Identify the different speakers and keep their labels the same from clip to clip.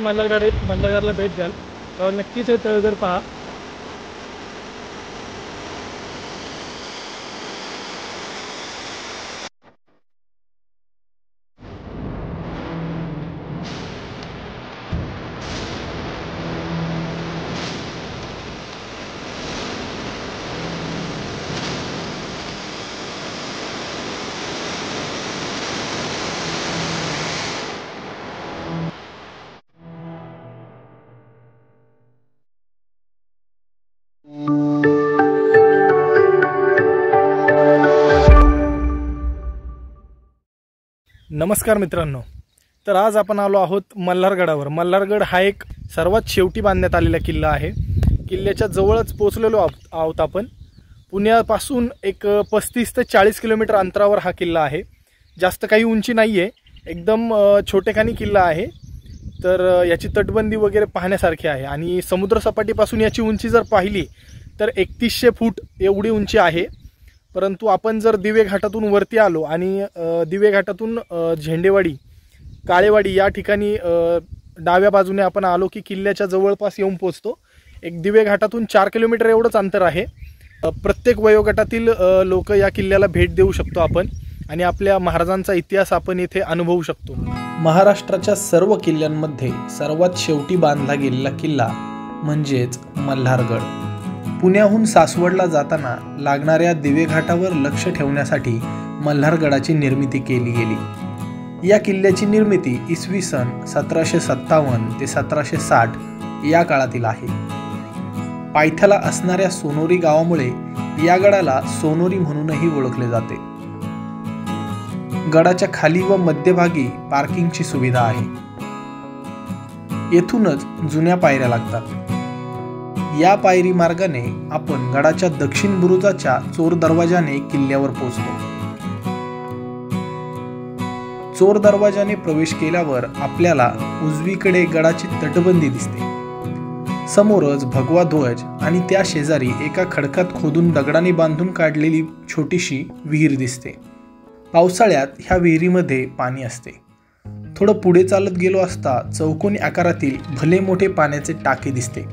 Speaker 1: मल्हारगडला भेट द्याल तर नक्कीच हे तळघर पहा.
Speaker 2: नमस्कार मित्रांनो, तर आज आपण आलो आहोत मल्हारगडावर. मल्हारगड हा एक सर्वात शेवटी बांधण्यात आलेला किल्ला आहे. किल्ल्याच्या जवळच पोहोचलेलो आहोत आपण. पुण्यापासून एक 35 ते 40 किलोमीटर अंतरावर हा किल्ला आहे. जास्त काही उंची नाही आहे, एकदम छोटेखानी किल्ला आहे. तर याची तटबंदी वगैरे पाहण्यासारखी आहे आणि समुद्रसपाटीपासून याची उंची जर पाहिली तर 3100 फूट एवढी उंची आहे. परंतु आपण जर दिवे घाटातून वरती आलो आणि दिवे घाटातून झेंडेवाडी, काळेवाडी या ठिकाणी डाव्या बाजूने आपण आलो की किल्ल्याच्या जवळपास येऊन पोहोचतो. एक दिवे घाटातून 4 किलोमीटर एवढंच अंतर आहे. प्रत्येक वयोगटातील लोक या किल्ल्याला भेट देऊ शकतो आपण आणि आपल्या महाराजांचा इतिहास आपण इथे अनुभवू शकतो. महाराष्ट्राच्या सर्व किल्ल्यांमध्ये सर्वात शेवटी बांधला गेलेला किल्ला म्हणजेच मल्हारगड. पुण्याहून सासवडला जाताना लागणाऱ्या दिवे घाटावर लक्ष ठेवण्यासाठी मल्हारगडाची निर्मिती केली गेली. या किल्ल्याची निर्मिती इसवी सन 1757 ते 1760 या काळातील आहे. पायथ्याला असणाऱ्या सोनोरी गावामुळे या गडाला सोनोरी म्हणूनही ओळखले जाते. गडाच्या खाली व मध्यभागी पार्किंगची सुविधा आहे. येथूनच जुन्या पायऱ्या लागतात. या पायरी मार्गाने आपण गडाच्या दक्षिण बुरुजाच्या चोर दरवाजाने किल्ल्यावर पोहोचतो. चोर दरवाजाने प्रवेश केल्यावर आपल्याला उजवीकडे गडाची तटबंदी दिसते. समोरच भगवा ध्वज आणि त्या शेजारी एका खडकात खोदून दगडाने बांधून काढलेली छोटीशी विहीर दिसते. पावसाळ्यात ह्या विहिरीमध्ये पाणी असते. थोडं पुढे चालत गेलो असता चौकोनी आकारातील भले मोठे पाण्याचे टाके दिसते.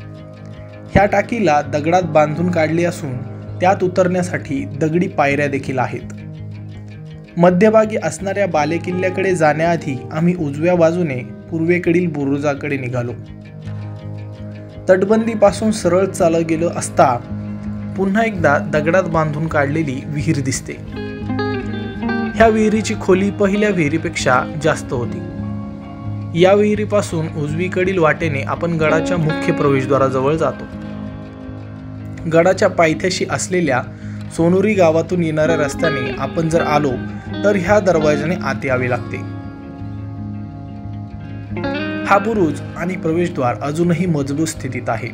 Speaker 2: ह्या टाकीला दगडात बांधून काढले असून त्यात उतरण्यासाठी दगडी पायऱ्या देखील आहेत. मध्यभागी असणाऱ्या बालेकिल्ल्याकडे जाण्याआधी आम्ही उजव्या बाजूने पूर्वेकडील बुरुजाकडे निघालो. तटबंदीपासून सरळ चालत गेलो असता पुन्हा एकदा दगडात बांधून काढलेली विहीर दिसते. ह्या विहिरीची खोली पहिल्या विहिरीपेक्षा जास्त होती. या विहिरीपासून उजवीकडील वाटेने आपण गडाच्या मुख्य प्रवेशद्वाराजवळ जातो. गडाच्या पायथ्याशी असलेल्या सोनोरी गावातून येणाऱ्या रस्त्याने आपण जर आलो तर ह्या दरवाजाने आत यावे लागते. हा बुरुज आणि प्रवेशद्वार अजूनही मजबूत स्थितीत आहे.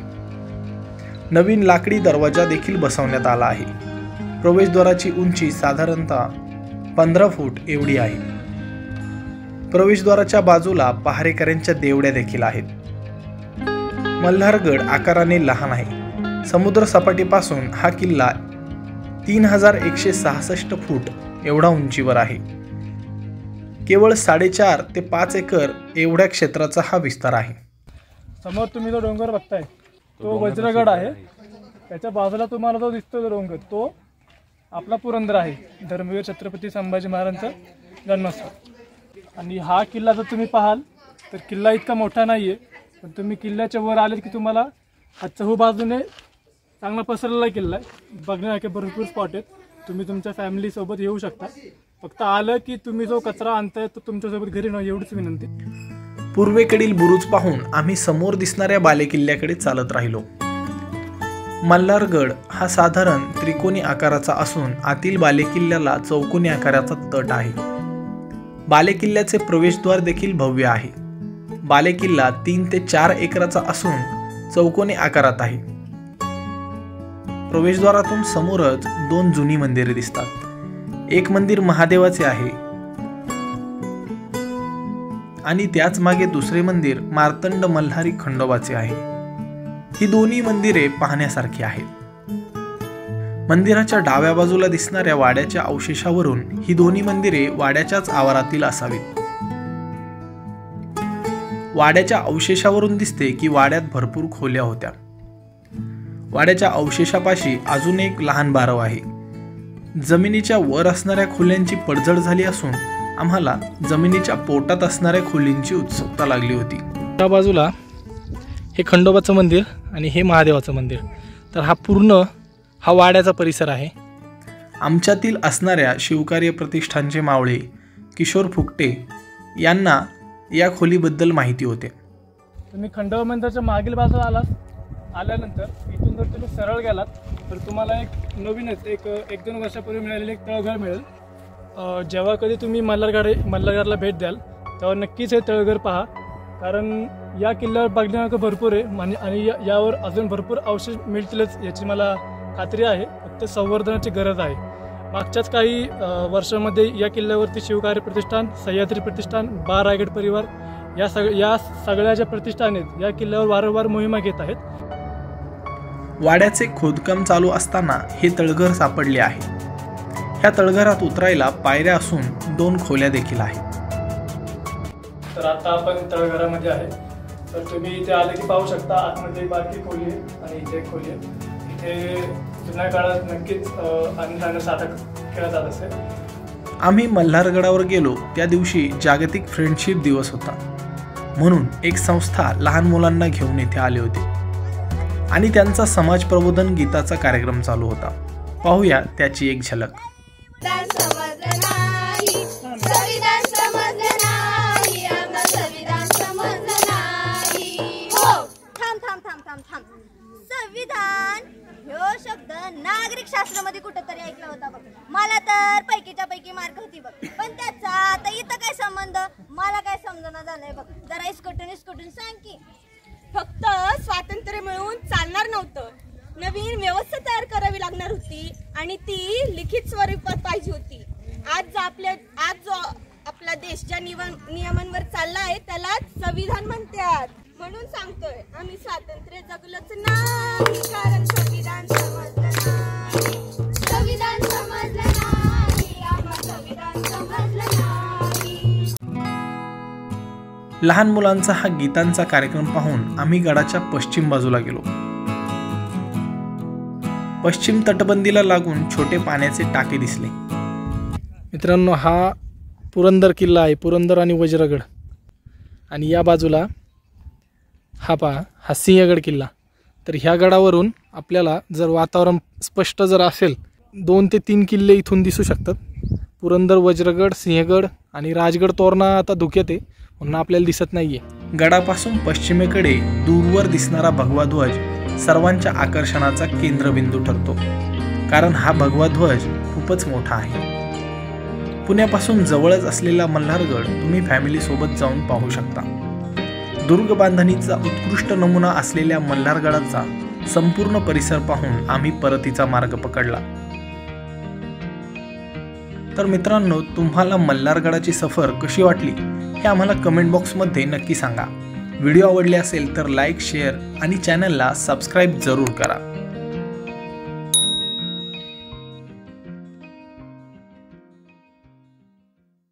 Speaker 2: नवीन लाकडी दरवाजा देखील बसवण्यात आला आहे. प्रवेशद्वाराची उंची साधारणतः 15 फूट एवढी आहे. प्रवेशद्वाराच्या बाजूला पहारेकऱ्यांच्या देवड्या देखील आहेत. मल्हारगड आकाराने लहान आहे. समुद्र सपाटीपासून हा किल्ला 3166 फूट एवढा उंचीवर आहे. केवळ 4.5 ते 5 एकर एवढ्या क्षेत्राचा हा विस्तार आहे.
Speaker 1: समोर तुम्ही जो डोंगर बघताय तो वज्रगड आहे. त्याच्या बाजूला तुम्हाला जो दिसतो डोंगर तो आपला पुरंदर आहे, धर्मवीर छत्रपती संभाजी महाराजांचा जन्मस्थळ. आणि हा किल्ला जर तुम्ही पाहाल तर किल्ला इतका मोठा नाही आहे, पण तुम्ही किल्ल्याच्या वर आले की तुम्हाला हा चहू बाजूने चांगला पसरलेला किल्ला आहे. बघण्यासारखे भरपूर स्पॉट आहेत. तुम्ही तुमच्या फॅमिलीसोबत येऊ शकता. फक्त आलं की तुम्ही जो कचरा आणताय तो तुमच्यासोबत घरी न एवढीच विनंती.
Speaker 2: पूर्वेकडील बुरुज पाहून आम्ही समोर दिसणाऱ्या बालेकिल्ल्याकडे चालत राहिलो. मल्हारगड हा साधारण त्रिकोणी आकाराचा असून आतील बालेकिल्ल्याला चौकोनी आकाराचा तट आहे. बालेकिल्ल्याचे प्रवेशद्वार देखील भव्य आहे. बालेकिल्ला 3 ते 4 एकराचा असून चौकोनी आकारात आहे. प्रवेशद्वारातून समोरच 2 जुनी मंदिरे दिसतात. एक मंदिर महादेवाचे आहे आणि त्याच मागे दुसरे मंदिर मार्तंड मल्हारी खंडोबाचे आहे. ही दोन्ही मंदिरे पाहण्यासारखी आहेत. मंदिराच्या डाव्या बाजूला दिसणाऱ्या वाड्याच्या अवशेषावरून ही दोन्ही मंदिरे वाड्याच्याच आवारातील असावीत. वाड्याच्या अवशेषावरून दिसते की वाड्यात भरपूर खोल्या होत्या. वाड्याच्या अवशेषापाशी अजून एक लहान बारव आहे. जमिनीच्या वर असणाऱ्या खोल्यांची पडझड झाली असून आम्हाला जमिनीच्या पोटात असणाऱ्या खोलींची उत्सुकता लागली होती.
Speaker 1: त्या बाजूला हे खंडोबाचं मंदिर आणि हे महादेवाचं मंदिर. तर हा वाड्याचा परिसर आहे.
Speaker 2: आमच्यातील असणाऱ्या शिवकार्य प्रतिष्ठानचे मावळे किशोर फुकटे यांना या खोलीबद्दल माहिती होते.
Speaker 1: तुम्ही खंडोबा मंदिराच्या मागील बाजूला आल्यानंतर इथून जर तुम्ही सरळ गेलात तर तुम्हाला एक नवीनच एक 2 वर्षापूर्वी मिळालेले एक तळघर मिळेल. जेव्हा कधी तुम्ही मल्हारगडला भेट द्याल तेव्हा नक्कीच हे तळघर पहा, कारण या किल्ल्यावर बघण्यासारखं भरपूर आहे आणि यावर अजून भरपूर अवशेष मिळतीलच याची मला खात्री आहे. फक्त संवर्धनाची गरज आहे. मागच्याच काही वर्षांमध्ये या किल्ल्यावरती शिवकार्य प्रतिष्ठान, सह्याद्री प्रतिष्ठान, बार रायगड परिवार या सगळ्या ज्या प्रतिष्ठान आहेत या किल्ल्यावर वारंवार मोहिमा घेत आहेत.
Speaker 2: वाड्याचे खोदकाम चालू असताना हे तळघर सापडले आहे. ह्या तळघरात उतरायला पायऱ्या असून 2 खोल्या देखील आहेत.
Speaker 1: तर आता आपण तळघरामध्ये आहे. तर तुम्ही इथे आले की पाहू शकता आतमध्ये बारकी खोली आहे आणि इथे एक खोली आहे. इथे जुन्या काळात नक्कीच अन्नधान्य साठा केला जात असेल.
Speaker 2: आम्ही मल्हारगडावर गेलो त्या दिवशी जागतिक फ्रेंडशिप दिवस होता, म्हणून एक संस्था लहान मुलांना घेऊन येथे आले होते आणि त्यांचा समाज प्रबोधन गीताचा कार्यक्रम चालू होता. पाहूया त्याची एक झलक.
Speaker 3: संविधान ह्यो शब्द नागरिक शास्त्रामध्ये कुठेतरी ऐकला होता बघ. मला तर पैकीच्या पैकी मार्क होती बघ, पण त्याचा आता इथं काय संबंध मला काय समजना झालंय बघ. जरा इसकटून सांग की.
Speaker 4: फक्त स्वातंत्र्य मिळून चालणार नव्हतं, नवीन व्यवस्था तयार करावी लागणार होती आणि ती लिखित स्वरूपात पाहिजे होती. आज जो आपला देश ज्या नियमांवर चालला आहे त्यालाच संविधान म्हणतात. म्हणून सांगतोय आम्ही स्वातंत्र्य जगलोच नाही, कारण संविधान समजलं नाही. संविधान समजलं नाही, आम्हाला संविधान समजलं नाही.
Speaker 2: लहान मुलांचा हा गीतांचा कार्यक्रम पाहून आम्ही गडाच्या पश्चिम बाजूला गेलो. पश्चिम तटबंदीला लागून छोटे पाण्याचे टाके दिसले.
Speaker 1: मित्रांनो, हा पुरंदर किल्ला आहे, पुरंदर आणि वज्रगड. आणि या बाजूला हा सिंहगड किल्ला. तर ह्या गडावरून आपल्याला जर वातावरण स्पष्ट जर असेल 2 ते 3 किल्ले इथून दिसू शकतात. पुरंदर, वज्रगड, सिंहगड आणि राजगड तोरणा आता धुक्यात आहे म्हणून आपल्याला दिसत नाहीये.
Speaker 2: गडापासून पश्चिमेकडे दूरवर दिसणारा भगवा ध्वज सर्वांच्या आकर्षणाचा केंद्रबिंदू ठरतो, कारण हा भगवा ध्वज खूपच मोठा आहे. पुण्यापासून जवळच असलेला मल्हारगड तुम्ही फॅमिली सोबत जाऊन पाहू शकता. दुर्ग बांधणीचा उत्कृष्ट नमुना असलेल्या मल्हारगडाचा संपूर्ण परिसर पाहून आम्ही परतीचा मार्ग पकडला. तर मित्रांनो, तुम्हाला मल्हारगडाची सफर कशी वाटली हे आम्हाला कमेंट बॉक्समध्ये नक्की सांगा. व्हिडिओ आवडले असेल तर लाईक, शेअर आणि चॅनलला सबस्क्राईब जरूर करा.